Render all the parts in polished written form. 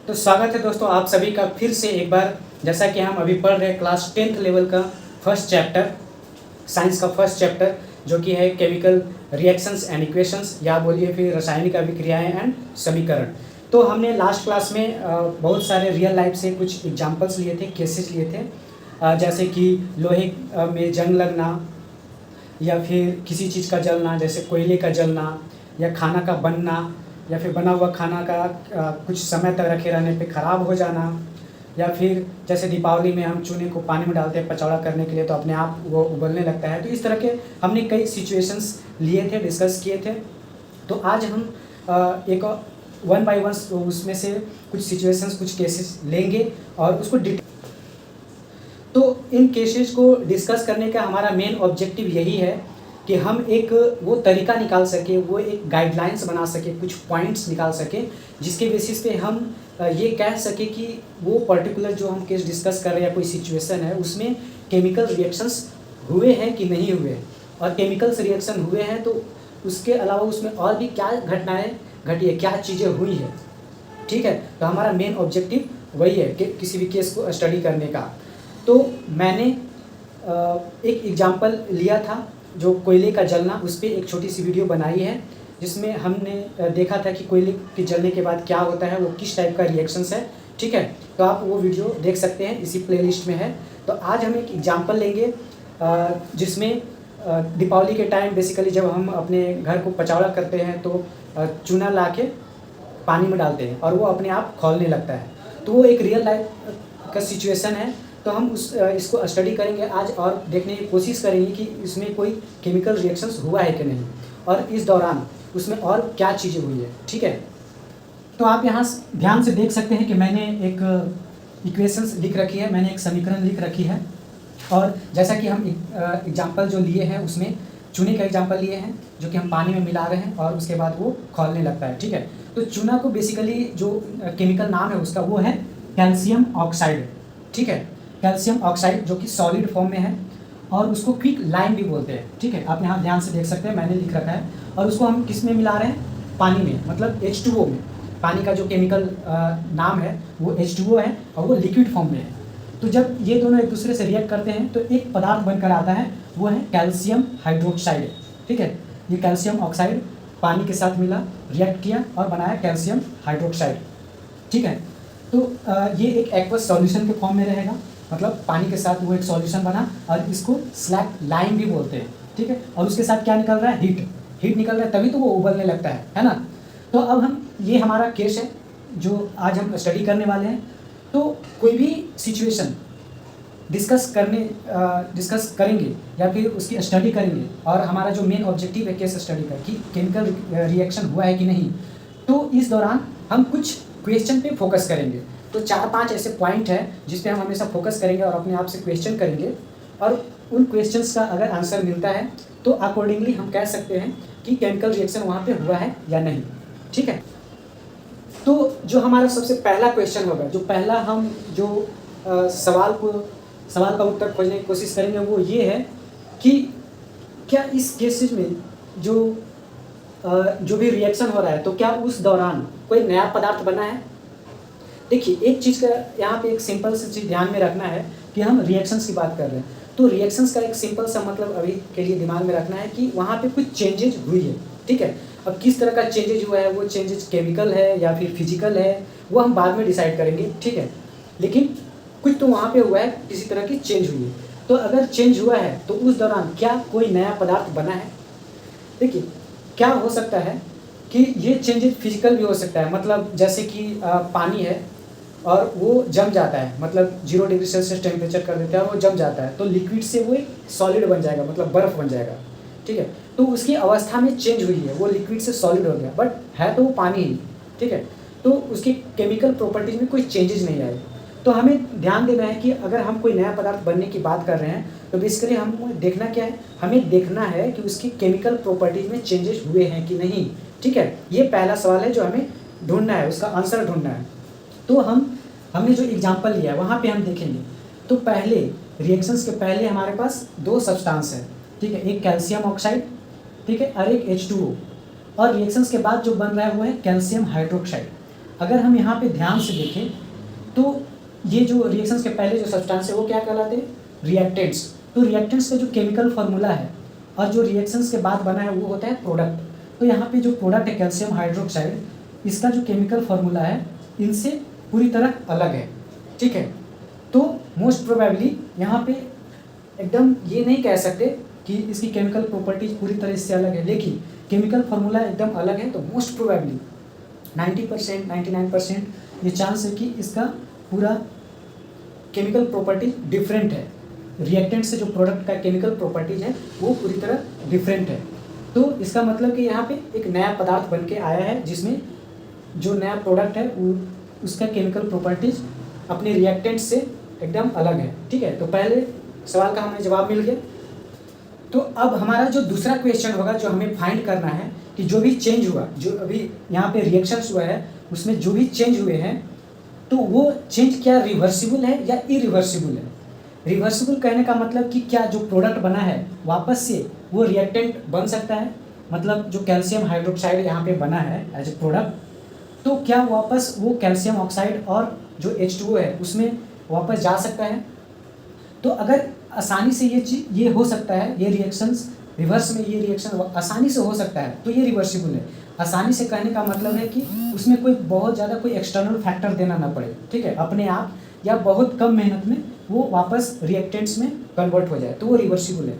तो स्वागत है दोस्तों आप सभी का फिर से एक बार। जैसा कि हम अभी पढ़ रहे हैं क्लास 10th लेवल का फर्स्ट चैप्टर, साइंस का फर्स्ट चैप्टर, जो कि है केमिकल रिएक्शंस एंड इक्वेशंस, या बोलिए फिर रासायनिक अभिक्रियाएं एंड समीकरण। तो हमने लास्ट क्लास में बहुत सारे रियल लाइफ से कुछ एग्जांपल्स लिए थे, केसेस लिए थे, जैसे कि लोहे में जंग लगना, या फिर किसी चीज़ का जलना, जैसे कोयले का जलना, या खाना का बनना, या फिर बना हुआ खाना का कुछ समय तक रखे रहने पे ख़राब हो जाना, या फिर जैसे दीपावली में हम चूने को पानी में डालते हैं पचौड़ा करने के लिए तो अपने आप वो उबलने लगता है। तो इस तरह के हमने कई सिचुएशंस लिए थे, डिस्कस किए थे। तो आज हम एक वन बाय वन उसमें से कुछ सिचुएशंस, कुछ केसेस लेंगे और उसको तो इन केसेस को डिस्कस करने का हमारा मेन ऑब्जेक्टिव यही है कि हम एक वो तरीका निकाल सके, वो एक गाइडलाइंस बना सके, कुछ पॉइंट्स निकाल सके, जिसके बेसिस पे हम ये कह सके कि वो पर्टिकुलर जो हम केस डिस्कस कर रहे हैं या कोई सिचुएशन है उसमें केमिकल रिएक्शंस हुए हैं कि नहीं हुए, और केमिकल्स रिएक्शन हुए हैं तो उसके अलावा उसमें और भी क्या घटनाएँ घटी है, क्या चीज़ें हुई है। ठीक है, तो हमारा मेन ऑब्जेक्टिव वही है कि किसी भी केस को स्टडी करने का। तो मैंने एक एग्जांपल लिया था जो कोयले का जलना, उस पर एक छोटी सी वीडियो बनाई है जिसमें हमने देखा था कि कोयले के जलने के बाद क्या होता है, वो किस टाइप का रिएक्शंस है। ठीक है, तो आप वो वीडियो देख सकते हैं, इसी प्लेलिस्ट में है। तो आज हम एक एग्जांपल लेंगे जिसमें दीपावली के टाइम बेसिकली जब हम अपने घर को पचौड़ा करते हैं तो चूना ला के पानी में डालते हैं और वो अपने आप खौलने लगता है। तो वो एक रियल लाइफ का सिचुएशन है। तो हम इसको स्टडी करेंगे आज और देखने की कोशिश करेंगे कि इसमें कोई केमिकल रिएक्शंस हुआ है कि नहीं, और इस दौरान उसमें और क्या चीज़ें हुई है। ठीक है, तो आप यहाँ ध्यान से देख सकते हैं कि मैंने एक इक्वेशंस लिख रखी है, मैंने एक समीकरण लिख रखी है। और जैसा कि हम एग्जाम्पल जो लिए हैं उसमें चूने का एग्जाम्पल लिए हैं जो कि हम पानी में मिला रहे हैं और उसके बाद वो खौलने लगता है। ठीक है, तो चूना को बेसिकली जो केमिकल नाम है उसका वो है कैल्शियम ऑक्साइड। ठीक है, कैल्शियम ऑक्साइड जो कि सॉलिड फॉर्म में है और उसको क्विक लाइम भी बोलते हैं। ठीक है, आप यहाँ ध्यान से देख सकते हैं, मैंने लिख रखा है। और उसको हम किस में मिला रहे हैं? पानी में, मतलब H2O में। पानी का जो केमिकल नाम है वो H2O है और वो लिक्विड फॉर्म में है। तो जब ये दोनों एक दूसरे से रिएक्ट करते हैं तो एक पदार्थ बनकर आता है, वो है कैल्शियम हाइड्रोक्साइड। ठीक है, ये कैल्शियम ऑक्साइड पानी के साथ मिला, रिएक्ट किया और बनाया कैल्शियम हाइड्रोक्साइड। ठीक है, तो ये एक एक्वस सॉल्यूशन के फॉर्म में रहेगा, मतलब पानी के साथ वो एक सॉल्यूशन बना और इसको स्लैक लाइम भी बोलते हैं। ठीक है, और उसके साथ क्या निकल रहा है? हीट निकल रहा है, तभी तो वो उबलने लगता है ना। तो अब हम ये हमारा केस है जो आज हम स्टडी करने वाले हैं। तो कोई भी सिचुएशन डिस्कस करेंगे या फिर उसकी स्टडी करेंगे, और हमारा जो मेन ऑब्जेक्टिव है केस स्टडी का कि केमिकल रिएक्शन हुआ है कि नहीं, तो इस दौरान हम कुछ क्वेश्चन पे फोकस करेंगे। तो 4-5 ऐसे पॉइंट है जिस पे हम हमेशा फोकस करेंगे और अपने आप से क्वेश्चन करेंगे, और उन क्वेश्चंस का अगर आंसर मिलता है तो अकॉर्डिंगली हम कह सकते हैं कि केमिकल रिएक्शन वहाँ पे हुआ है या नहीं। ठीक है, तो जो हमारा सबसे पहला क्वेश्चन होगा, जो पहला हम जो सवाल का उत्तर खोजने की कोशिश करेंगे वो ये है कि क्या इस केसेस में जो भी रिएक्शन हो रहा है तो क्या उस दौरान कोई नया पदार्थ बना है। देखिए, एक चीज़ का यहाँ पे एक सिंपल सी चीज़ ध्यान में रखना है कि हम रिएक्शंस की बात कर रहे हैं, तो रिएक्शंस का एक सिंपल सा मतलब अभी के लिए दिमाग में रखना है कि वहाँ पे कुछ चेंजेज हुई है। ठीक है, अब किस तरह का चेंजेज हुआ है, वो चेंजेज केमिकल है या फिर फिजिकल है, वो हम बाद में डिसाइड करेंगे। ठीक है, लेकिन कुछ तो वहाँ पे हुआ है, किसी तरह की चेंज हुई है। तो अगर चेंज हुआ है तो उस दौरान क्या कोई नया पदार्थ बना है। देखिए, क्या हो सकता है कि ये चेंजेस फिजिकल भी हो सकता है, मतलब जैसे कि पानी है और वो जम जाता है, मतलब 0 डिग्री सेल्सियस टेम्परेचर कर देता है और वो जम जाता है, तो लिक्विड से वो एक सॉलिड बन जाएगा, मतलब बर्फ़ बन जाएगा। ठीक है, तो उसकी अवस्था में चेंज हुई है, वो लिक्विड से सॉलिड हो गया, बट है तो वो पानी ही। ठीक है, तो उसकी केमिकल प्रॉपर्टीज़ में कोई चेंजेस नहीं आए। तो हमें ध्यान देना है कि अगर हम कोई नया पदार्थ बनने की बात कर रहे हैं तो बेसिकली हम देखना क्या है, हमें देखना है कि उसकी केमिकल प्रॉपर्टीज़ में चेंजेस हुए हैं कि नहीं। ठीक है, ये पहला सवाल है जो हमें ढूंढना है, उसका आंसर ढूंढना है। तो हमने जो एग्जांपल लिया है वहाँ पे हम देखेंगे। तो पहले रिएक्शंस के पहले हमारे पास 2 सब्सटेंस है। ठीक है, एक कैल्शियम ऑक्साइड, ठीक है, और एक H2O। और रिएक्शंस के बाद जो बन रहा है वो है कैल्शियम हाइड्रोक्साइड। अगर हम यहाँ पे ध्यान से देखें तो ये जो रिएक्शंस के पहले जो सब्सटेंस है वो क्या कहलाते हैं, रिएक्टेंट्स। तो रिएक्टेंट्स का जो केमिकल फार्मूला है और जो रिएक्शंस के बाद बना है वो होता है प्रोडक्ट। तो यहाँ पे जो प्रोडक्ट है कैल्शियम हाइड्रोक्साइड, इसका जो केमिकल फार्मूला है इनसे पूरी तरह अलग है, ठीक है। तो मोस्ट प्रोबेबली यहाँ पे एकदम ये नहीं कह सकते कि इसकी केमिकल प्रॉपर्टीज पूरी तरह इससे अलग है, लेकिन केमिकल फार्मूला एकदम अलग है। तो मोस्ट प्रोबेबली 90% 99% ये चांस है कि इसका पूरा केमिकल प्रॉपर्टी डिफरेंट है। रिएक्टेंट से जो प्रोडक्ट का केमिकल प्रॉपर्टीज है वो पूरी तरह डिफरेंट है। तो इसका मतलब कि यहाँ पे एक नया पदार्थ बन के आया है जिसमें जो नया प्रोडक्ट है वो उसका केमिकल प्रॉपर्टीज अपने रिएक्टेंट से एकदम अलग है, ठीक है। तो पहले सवाल का हमें जवाब मिल गया। तो अब हमारा जो दूसरा क्वेश्चन होगा जो हमें फाइंड करना है कि जो भी चेंज हुआ, जो अभी यहाँ पे रिएक्शंस हुआ है उसमें जो भी चेंज हुए हैं तो वो चेंज क्या रिवर्सिबल है या इरिवर्सिबल है। रिवर्सिबल कहने का मतलब कि क्या जो प्रोडक्ट बना है वापस से वो रिएक्टेंट बन सकता है, मतलब जो कैल्शियम हाइड्रोक्साइड यहाँ पे बना है एज ए प्रोडक्ट, तो क्या वापस वो कैल्शियम ऑक्साइड और जो H2O है उसमें वापस जा सकता है। तो अगर आसानी से ये हो सकता है, ये रिएक्शंस रिवर्स में ये रिएक्शन आसानी से हो सकता है तो ये रिवर्सिबल है। आसानी से कहने का मतलब है कि उसमें कोई बहुत ज़्यादा कोई एक्सटर्नल फैक्टर देना ना पड़े, ठीक है, अपने आप या बहुत कम मेहनत में वो वापस रिएक्टेंट्स में कन्वर्ट हो जाए तो वो रिवर्सिबल है।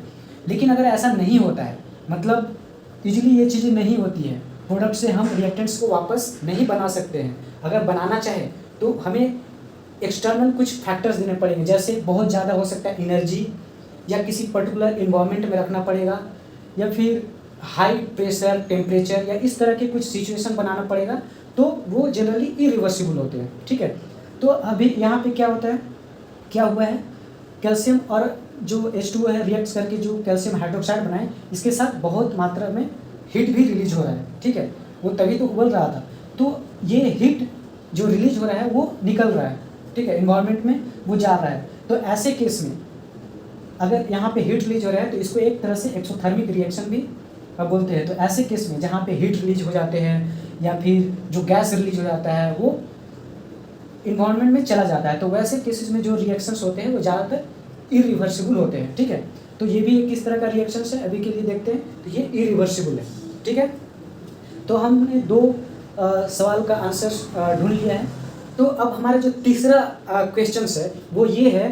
लेकिन अगर ऐसा नहीं होता है, मतलब यूजुअली ये चीज़ें नहीं होती है, प्रोडक्ट से हम रिएक्टेंट्स को वापस नहीं बना सकते हैं। अगर बनाना चाहे तो हमें एक्सटर्नल कुछ फैक्टर्स देने पड़ेंगे, जैसे बहुत ज़्यादा हो सकता है एनर्जी, या किसी पर्टिकुलर इन्वायरमेंट में रखना पड़ेगा, या फिर हाई प्रेशर टेम्परेचर या इस तरह के कुछ सिचुएशन बनाना पड़ेगा, तो वो जनरली इरिवर्सिबल होते हैं, ठीक है। तो अभी यहाँ पे क्या होता है, क्या हुआ है, कैल्शियम और जो H2O है रिएक्ट करके जो कैल्शियम हाइड्रोक्साइड बनाए इसके साथ बहुत मात्रा में हीट भी रिलीज हो रहा है, ठीक है, वो तभी तो उबल रहा था। तो ये हीट जो रिलीज हो रहा है वो निकल रहा है, ठीक है, इन्वायरमेंट में वो जा रहा है। तो ऐसे केस में अगर यहाँ पे हीट रिलीज हो रहा है तो इसको एक तरह से एक्सोथर्मिक रिएक्शन भी बोलते हैं। तो ऐसे केस में जहाँ पे हीट रिलीज हो जाते हैं या फिर जो गैस रिलीज हो जाता है वो इन्वायरमेंट में चला जाता है, तो वैसे केसेस में जो रिएक्शंस होते हैं वो ज़्यादातर इरिवर्सिबल होते हैं, ठीक है। तो ये भी एक किस तरह का रिएक्शन है अभी के लिए देखते हैं, तो ये इरिवर्सिबल है, ठीक है। तो हमने दो सवाल का आंसर ढूंढ लिया है। तो अब हमारा जो तीसरा क्वेश्चन है वो ये है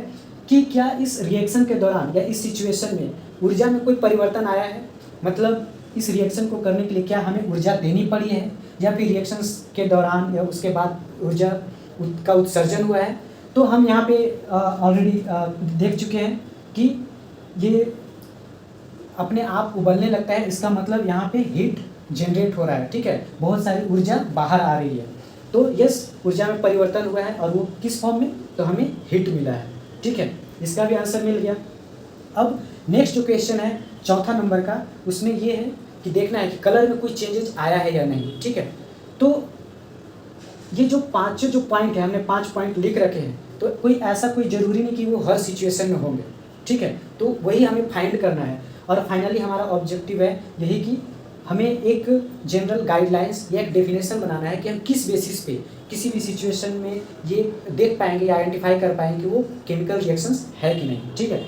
कि क्या इस रिएक्शन के दौरान या इस सिचुएशन में ऊर्जा में कोई परिवर्तन आया है, मतलब इस रिएक्शन को करने के लिए क्या हमें ऊर्जा देनी पड़ी है या फिर रिएक्शंस के दौरान या उसके बाद ऊर्जा का उत्सर्जन हुआ है। तो हम यहाँ पे ऑलरेडी देख चुके हैं कि ये अपने आप उबलने लगता है, इसका मतलब यहाँ पे हीट जनरेट हो रहा है, ठीक है, बहुत सारी ऊर्जा बाहर आ रही है। तो यस, ऊर्जा में परिवर्तन हुआ है और वो किस फॉर्म में, तो हमें हीट मिला है, ठीक है, इसका भी आंसर मिल गया। अब नेक्स्ट जो क्वेश्चन है चौथा नंबर का, उसमें ये है कि देखना है कि कलर में कोई चेंजेस आया है या नहीं, ठीक है। तो ये जो पांचों जो पॉइंट है, हमने 5 पॉइंट लिख रखे हैं, तो कोई ऐसा कोई ज़रूरी नहीं कि वो हर सिचुएशन में होंगे, ठीक है। तो वही हमें फाइंड करना है और फाइनली हमारा ऑब्जेक्टिव है यही कि हमें एक जनरल गाइडलाइंस या एक डेफिनेशन बनाना है कि हम किस बेसिस पे किसी भी सिचुएशन में ये देख पाएंगे या आइडेंटिफाई कर पाएंगे कि वो केमिकल रिएक्शंस है कि नहीं, ठीक है।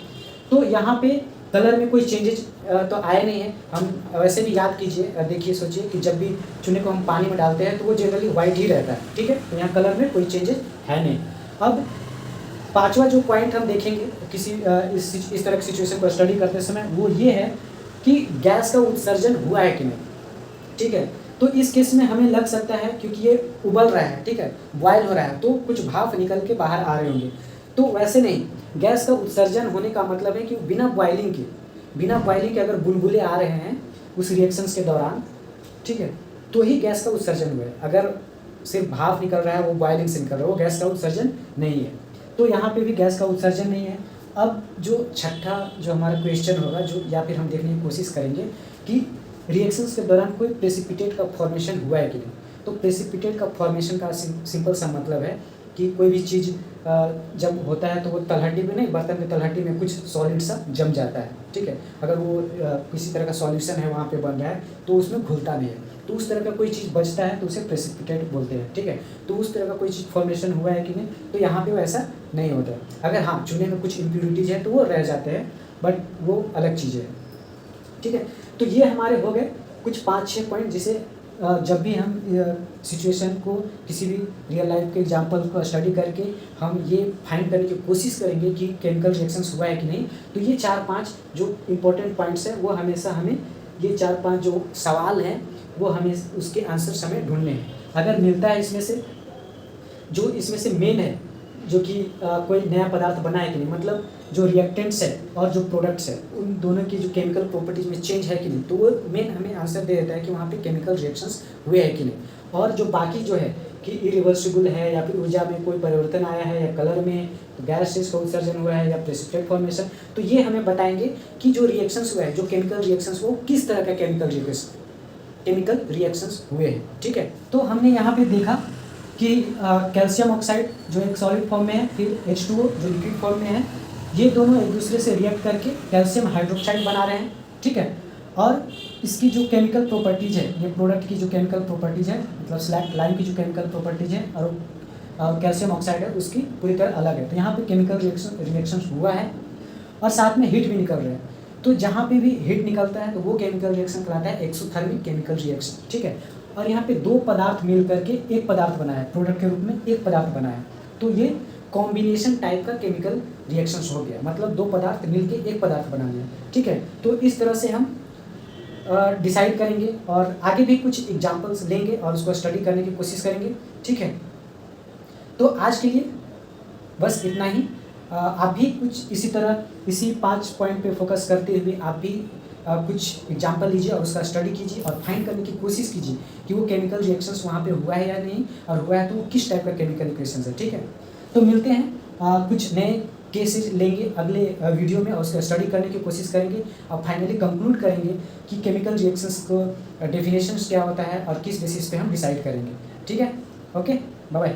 तो यहाँ पे कलर में कोई चेंजेज तो आए नहीं है। हम वैसे भी याद कीजिए, देखिए सोचिए कि जब भी चूने को हम पानी में डालते हैं तो वो जनरली वाइट ही रहता है, ठीक है। तो यहाँ कलर में कोई चेंजेस है नहीं। अब पांचवा जो पॉइंट हम देखेंगे किसी इस तरह की सिचुएशन को स्टडी करते समय, वो ये है कि गैस का उत्सर्जन हुआ है कि नहीं, ठीक है। तो इस केस में हमें लग सकता है क्योंकि ये उबल रहा है, ठीक है, बॉयल हो रहा है, तो कुछ भाप निकल के बाहर आ रहे होंगे। तो वैसे नहीं, गैस का उत्सर्जन होने का मतलब है कि बिना बॉइलिंग के अगर बुलबुले आ रहे हैं उस रिएक्शंस के दौरान, ठीक है, तो ही गैस का उत्सर्जन हुआ है। अगर सिर्फ भाप निकल रहा है, वो बॉइलिंग से निकल रहा है, वो गैस का उत्सर्जन नहीं है। तो यहाँ पे भी गैस का उत्सर्जन नहीं है। अब जो छठा जो हमारा क्वेश्चन होगा, जो या फिर हम देखने की कोशिश करेंगे कि रिएक्शंस के दौरान कोई प्रेसिपिटेट का फॉर्मेशन हुआ है कि नहीं। तो प्रेसिपिटेट का फॉर्मेशन का सिंपल सा मतलब है कि कोई भी चीज़ जब होता है तो वो तलहटी में नहीं, बर्तन के तलहटी में कुछ सॉलिड सा जम जाता है, ठीक है। अगर वो किसी तरह का सॉल्यूशन है वहाँ पे बन रहा है तो उसमें घुलता नहीं है। तो उस तरह का कोई चीज़ बचता है तो उसे प्रेसिपिटेट बोलते हैं, ठीक है। तो उस तरह का कोई चीज़ फॉर्मेशन हुआ है कि नहीं, तो यहाँ पे वो ऐसा नहीं होता है। अगर हाँ चूने में कुछ इम्प्योरिटीज़ है तो वो रह जाते हैं, बट वो अलग चीज़ें हैं, ठीक है। तो ये हमारे हो गए कुछ 5-6 पॉइंट, जिसे जब भी हम सिचुएशन को किसी भी रियल लाइफ के एग्जांपल को स्टडी करके हम ये फाइंड करने की कोशिश करेंगे कि केमिकल रिएक्शंस हुआ है कि नहीं, तो ये 4-5 जो इम्पोर्टेंट पॉइंट्स हैं वो हमेशा हमें, ये 4-5 जो सवाल हैं वो हमें उसके आंसर्स हमें ढूंढने हैं। अगर मिलता है इसमें से, जो इसमें से मेन है, जो कि कोई नया पदार्थ बना है कि नहीं, मतलब जो रिएक्टेंट्स है और जो प्रोडक्ट्स है उन दोनों की जो केमिकल प्रॉपर्टीज में चेंज है कि नहीं, तो वो मेन हमें आंसर दे देता है कि वहाँ पे केमिकल रिएक्शंस हुए हैं कि नहीं। और जो बाकी जो है कि इरिवर्सिबल है या फिर ऊर्जा में कोई परिवर्तन आया है या कलर में, तो गैसेस का उत्सर्जन हुआ है या प्रेसिपिटेट फॉर्मेशन, तो ये हमें बताएंगे कि जो रिएक्शंस हुआ है, जो केमिकल रिएक्शंस, वो किस तरह का केमिकल रिएक्शंस हुए हैं, ठीक है। तो हमने यहाँ पे देखा कि कैल्शियम ऑक्साइड जो एक सॉलिड फॉर्म में है, फिर H2O जो लिक्विड फॉर्म में है, ये दोनों एक दूसरे से रिएक्ट करके कैल्शियम हाइड्रोक्साइड बना रहे हैं, ठीक है। और इसकी जो केमिकल प्रॉपर्टीज है, ये प्रोडक्ट की जो केमिकल प्रॉपर्टीज है, मतलब स्लैक लाइम की जो केमिकल प्रॉपर्टीज है और कैल्शियम ऑक्साइड है, उसकी पूरी तरह अलग है। तो यहाँ पे केमिकल रिएक्शन हुआ है और साथ में हीट भी निकल रहे हैं। तो जहाँ पे भी हीट निकलता है तो वो केमिकल रिएक्शन कहलाता है एक्सोथर्मिक केमिकल रिएक्शन, ठीक है। और यहाँ पे दो पदार्थ मिल करके एक पदार्थ बना है, प्रोडक्ट के रूप में एक पदार्थ बना है, तो ये कॉम्बिनेशन टाइप का केमिकल रिएक्शंस हो गया, मतलब दो पदार्थ मिलके एक पदार्थ बना लिया, ठीक है। तो इस तरह से हम डिसाइड करेंगे और आगे भी कुछ एग्जांपल्स लेंगे और उसको स्टडी करने की कोशिश करेंगे, ठीक है। तो आज के लिए बस इतना ही। आप भी कुछ इसी तरह इसी 5 पॉइंट पे फोकस करते हुए आप भी कुछ एग्जांपल लीजिए और उसका स्टडी कीजिए और फाइंड करने की कोशिश कीजिए कि वो केमिकल रिएक्शंस वहाँ पे हुआ है या नहीं, और हुआ है तो वो किस टाइप का केमिकल इक्वेशंस है, ठीक है। तो मिलते हैं कुछ नए केसेस लेंगे अगले वीडियो में और उसका स्टडी करने की कोशिश करेंगे और फाइनली कंक्लूड करेंगे कि केमिकल रिएक्शंस को डेफिनेशंस क्या होता है और किस बेसिस पे हम डिसाइड करेंगे, ठीक है। Okay, bye bye.